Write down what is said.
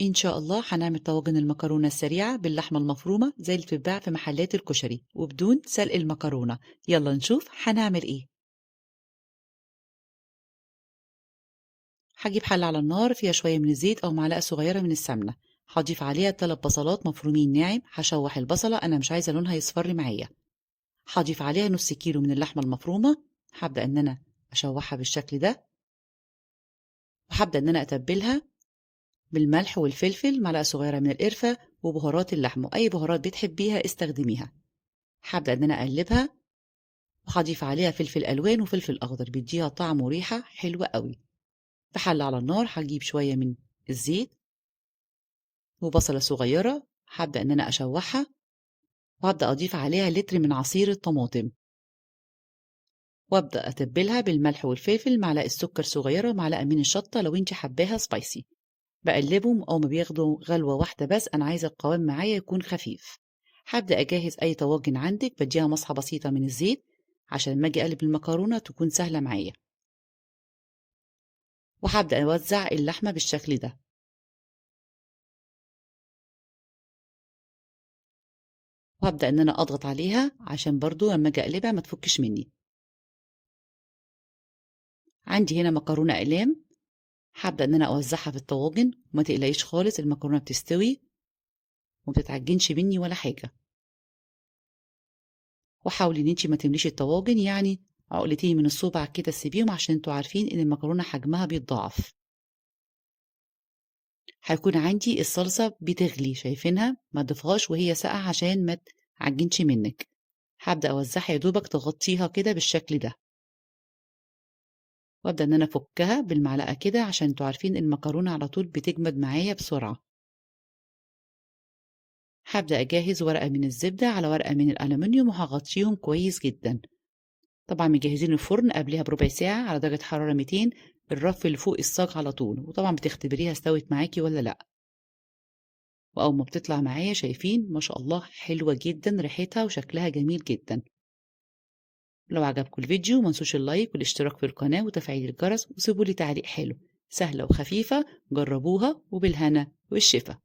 إن شاء الله هنعمل طواجن المكرونة السريعة باللحمة المفرومة زي اللي بتتباع في محلات الكشري وبدون سلق المكرونة. يلا نشوف هنعمل إيه. هجيب حلة على النار فيها شوية من الزيت أو معلقة صغيرة من السمنة. هضيف عليها 3 بصلات مفرومين ناعم. هشوح البصلة، أنا مش عايزة لونها يصفر معايا. هضيف عليها نص كيلو من اللحمة المفرومة. هبدأ إن أنا أشوحها بالشكل ده، وهبدأ إن أنا أتبلها بالملح والفلفل، معلقة صغيرة من القرفة، وبهارات اللحمة، وأي بهارات بتحبيها استخدميها. هبدأ إن أنا أقلبها، وهضيف عليها فلفل ألوان وفلفل أخضر بيديها طعم وريحة حلوة قوي. في حلة على النار هجيب شوية من الزيت وبصلة صغيرة. هبدأ إن أنا أشوحها، وهبدأ أضيف عليها لتر من عصير الطماطم، وأبدأ أتبلها بالملح والفلفل، معلقة سكر صغيرة، معلقة من الشطة لو انت حباها سبايسي. بقلبهم أول ما بياخدوا غلوة واحدة بس، أنا عايزة القوام معايا يكون خفيف. هبدأ أجهز أي طواجن عندك، بديها مصحة بسيطة من الزيت عشان لما أجي أقلب المكرونة تكون سهلة معايا. وهبدأ أوزع اللحمة بالشكل ده، وهبدأ إن أنا أضغط عليها عشان برضو لما أجي أقلبها ما تفكش مني. عندي هنا مكرونة أقلام، هبدأ إن أنا أوزعها في الطواجن، وما تقلقيش خالص المكرونة بتستوي ومبتتعجنش مني ولا حاجة. وحاولي إن انتي ما تمليش الطواجن، يعني عقلتين من الصبع كده سيبيهم، عشان انتوا عارفين إن المكرونة حجمها بيتضاعف. هيكون عندي الصلصة بتغلي، شايفينها؟ ما تضيفهاش وهي ساقعة عشان ما تعجنش منك. هبدأ أوزعها يا دوبك تغطيها كده بالشكل ده، وأبدأ إن أنا أفكها بالمعلقة كده، عشان انتوا عارفين المكرونة على طول بتجمد معايا بسرعة. هبدأ أجهز ورقة من الزبدة على ورقة من الألمنيوم، وهغطيهم كويس جدا. طبعا مجهزين الفرن قبلها بربع ساعة على درجة حرارة 200، الرف اللي فوق الصاج على طول، وطبعا بتختبريها استوت معاكي ولا لأ. وأول ما بتطلع معايا شايفين ما شاء الله حلوة جدا، ريحتها وشكلها جميل جدا. لو عجبكم الفيديو منسوش اللايك والاشتراك في القناة وتفعيل الجرس، وسيبولي تعليق حلو. سهلة وخفيفة، جربوها وبالهنا والشفا.